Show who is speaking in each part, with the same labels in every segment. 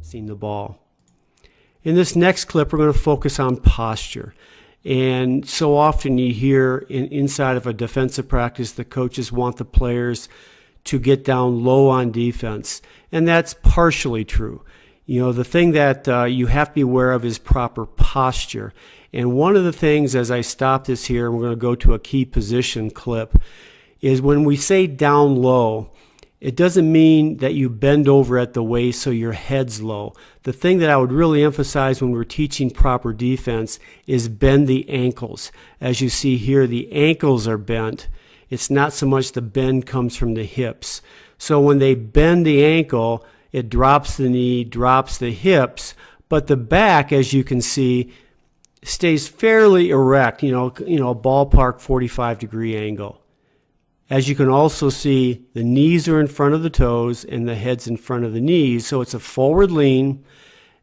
Speaker 1: facing the ball. In this next clip, we're going to focus on posture. And so often you hear inside of a defensive practice, the coaches want the players to get down low on defense. And that's partially true. You know, the thing that you have to be aware of is proper posture. And one of the things, as I stop this here, and we're going to go to a key position clip, is when we say down low, it doesn't mean that you bend over at the waist so your head's low. The thing that I would really emphasize when we're teaching proper defense is bend the ankles. As you see here, the ankles are bent. It's not so much the bend comes from the hips. So when they bend the ankle, it drops the knee, drops the hips, but the back, as you can see, stays fairly erect, you know, a ballpark 45-degree angle. As you can also see, the knees are in front of the toes and the head's in front of the knees, so it's a forward lean.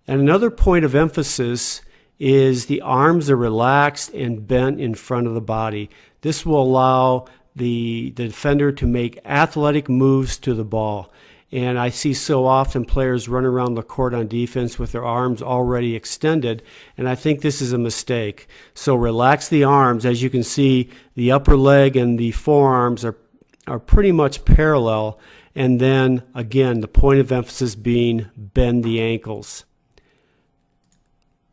Speaker 1: And another point of emphasis is the arms are relaxed and bent in front of the body. This will allow the defender to make athletic moves to the ball. And I see so often players run around the court on defense with their arms already extended, and I think this is a mistake. So relax the arms. As you can see, the upper leg and the forearms are pretty much parallel, and then again, the point of emphasis being bend the ankles.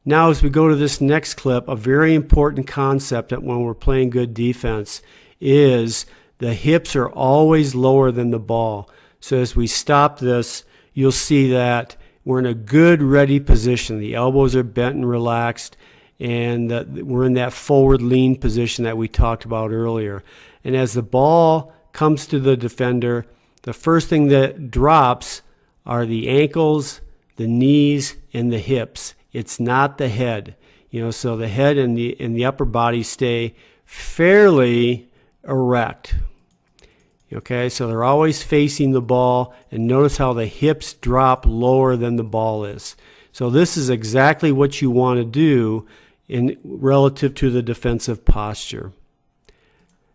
Speaker 1: Now as we go to this next clip, a very important concept that when we're playing good defense is the hips are always lower than the ball. So as we stop this, you'll see that we're in a good, ready position. The elbows are bent and relaxed, and we're in that forward lean position that we talked about earlier. And as the ball comes to the defender, the first thing that drops are the ankles, the knees, and the hips. It's not the head. You know, so the head and the upper body stay fairly erect. Okay, so they're always facing the ball, and notice how the hips drop lower than the ball is. So this is exactly what you want to do in relative to the defensive posture.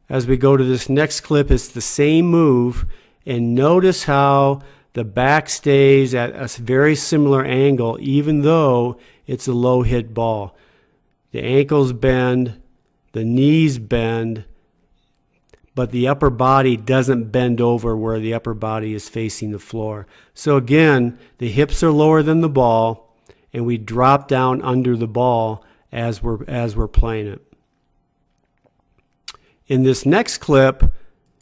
Speaker 1: As we go to this next clip, it's the same move, and notice how the back stays at a very similar angle even though it's a low hit ball. The ankles bend, the knees bend, but the upper body doesn't bend over where the upper body is facing the floor. So again, the hips are lower than the ball, and we drop down under the ball as we're playing it. In this next clip,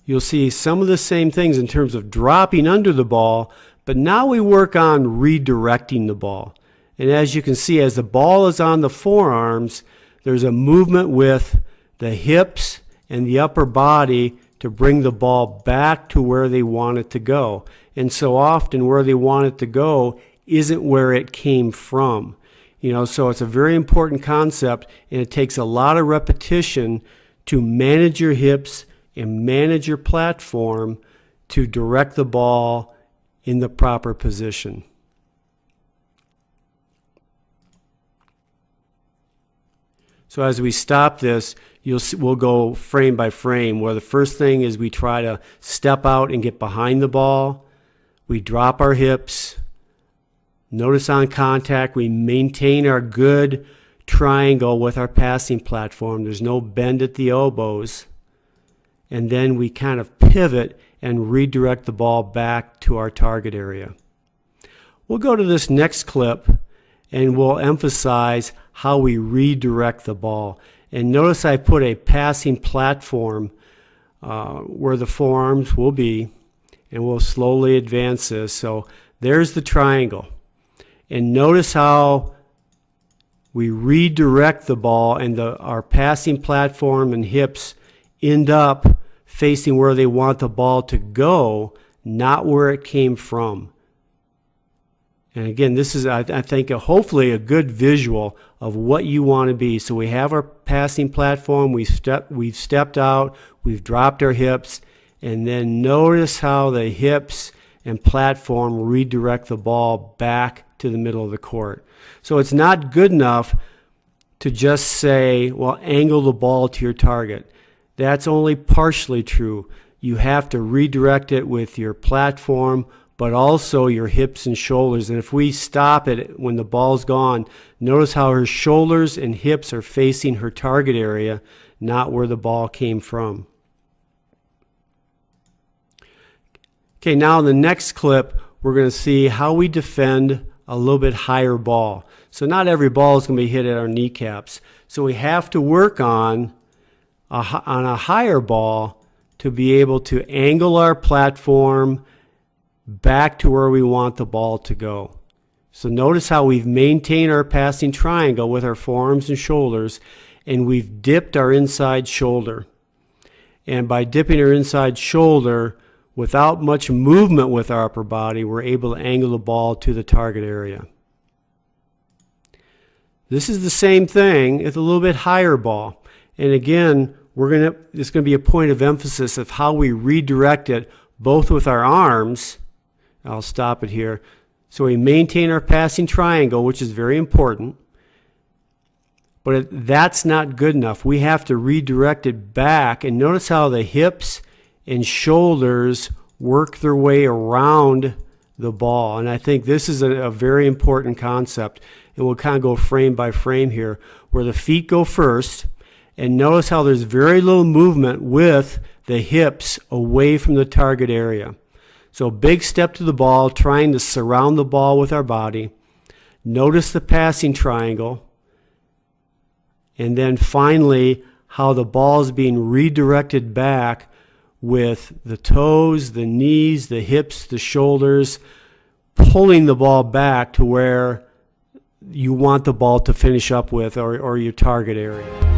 Speaker 1: you'll see some of the same things in terms of dropping under the ball, but now we work on redirecting the ball. And as you can see, as the ball is on the forearms, there's a movement with the hips and the upper body to bring the ball back to where they want it to go. And so often where they want it to go isn't where it came from. You know, so it's a very important concept, and it takes a lot of repetition to manage your hips and manage your platform to direct the ball in the proper position. So as we stop this, we'll go frame by frame, where the first thing is we try to step out and get behind the ball. We drop our hips. Notice on contact, we maintain our good triangle with our passing platform. There's no bend at the elbows. And then we kind of pivot and redirect the ball back to our target area. We'll go to this next clip, and we'll emphasize how we redirect the ball. And notice I put a passing platform where the forearms will be, and we'll slowly advance this. So there's the triangle. And notice how we redirect the ball, and our passing platform and hips end up facing where they want the ball to go, not where it came from. And again, this is, I think, hopefully a good visual of what you want to be. So we have our passing platform, we've stepped out, we've dropped our hips, and then notice how the hips and platform redirect the ball back to the middle of the court. So it's not good enough to just say, well, angle the ball to your target. That's only partially true. You have to redirect it with your platform but also your hips and shoulders. And if we stop it when the ball's gone, notice how her shoulders and hips are facing her target area, not where the ball came from. Okay, now in the next clip, we're going to see how we defend a little bit higher ball. So not every ball is going to be hit at our kneecaps. So we have to work on a higher ball to be able to angle our platform back to where we want the ball to go. So notice how we've maintained our passing triangle with our forearms and shoulders, and we've dipped our inside shoulder. And by dipping our inside shoulder, without much movement with our upper body, we're able to angle the ball to the target area. This is the same thing with a little bit higher ball. And again, it's going to be a point of emphasis of how we redirect it, both with our arms. I'll stop it here. So we maintain our passing triangle, which is very important. But that's not good enough. We have to redirect it back. And notice how the hips and shoulders work their way around the ball. And I think this is a very important concept. And we'll kind of go frame by frame here, where the feet go first. And notice how there's very little movement with the hips away from the target area. So big step to the ball, trying to surround the ball with our body. Notice the passing triangle. And then finally, how the ball is being redirected back with the toes, the knees, the hips, the shoulders, pulling the ball back to where you want the ball to finish up with, or your target area.